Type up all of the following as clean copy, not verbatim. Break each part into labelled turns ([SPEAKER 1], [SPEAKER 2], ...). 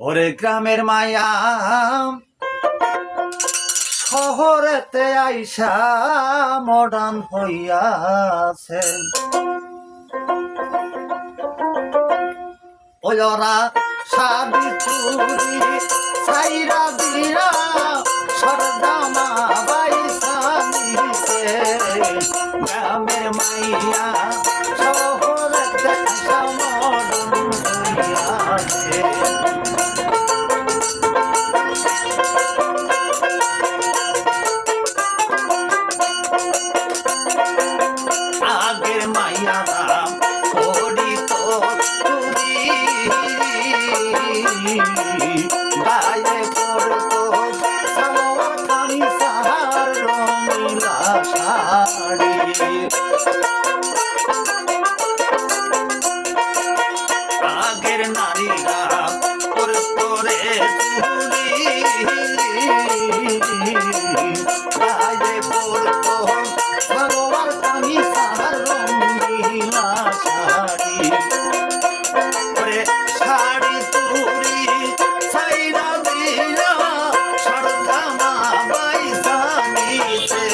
[SPEAKER 1] ওরে গ্রামের মায়া শহরেতে আইসা মডার্ন হইয়াছে। ওরা শাদি চুরি সাইরা দিয়া সরদামা বাইসা নিছে। গ্রামের মাইয়া শহরেতে আইসা মডার্ন হইয়াছে। আগের মাইয়ারা করিত চুরি গায়ে পড়তো সালোয়ার কামিজ আর রঙিলা শাড়ি। আগের নারীরা পরতো রে চুরি গায়ে পড়তো সালোয়ার কামিজ আর রঙিলা শাড়ি। শাড়ি চুরি সাইরা দিয়া সরদামা বাইসা নিছে।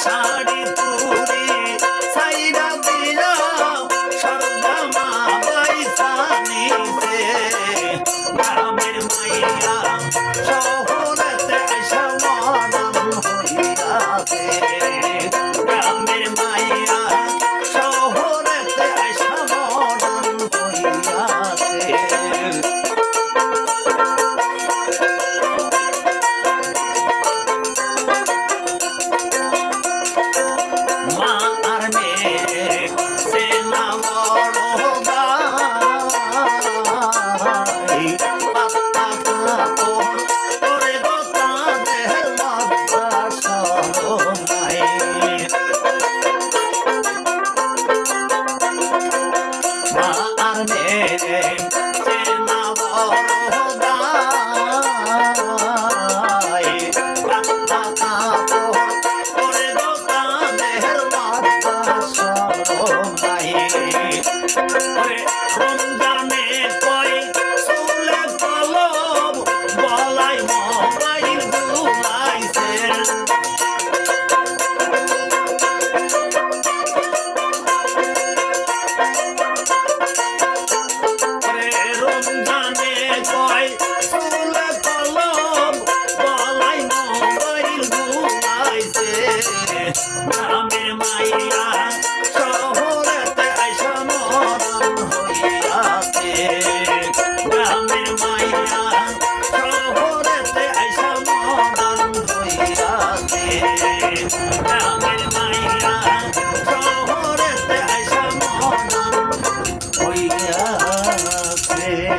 [SPEAKER 1] শাড়ি চুরি সাইরা দিয়া সরদামা বাইসা নিছে। গ্রামের মাইয়া শহরেতে আইসা মডার্ন হইয়াছে। গ্রামের মাইয়া শহরেতে আইসা মডার্ন হইয়াছে। মা আর মেয়ে সেনা বড় গাই পাত্তা কাপড় করে গো তাদের লজ্জা শরম নাই। মা আর মেয়ে সেনা বড় গাই পাত্তা কাপড়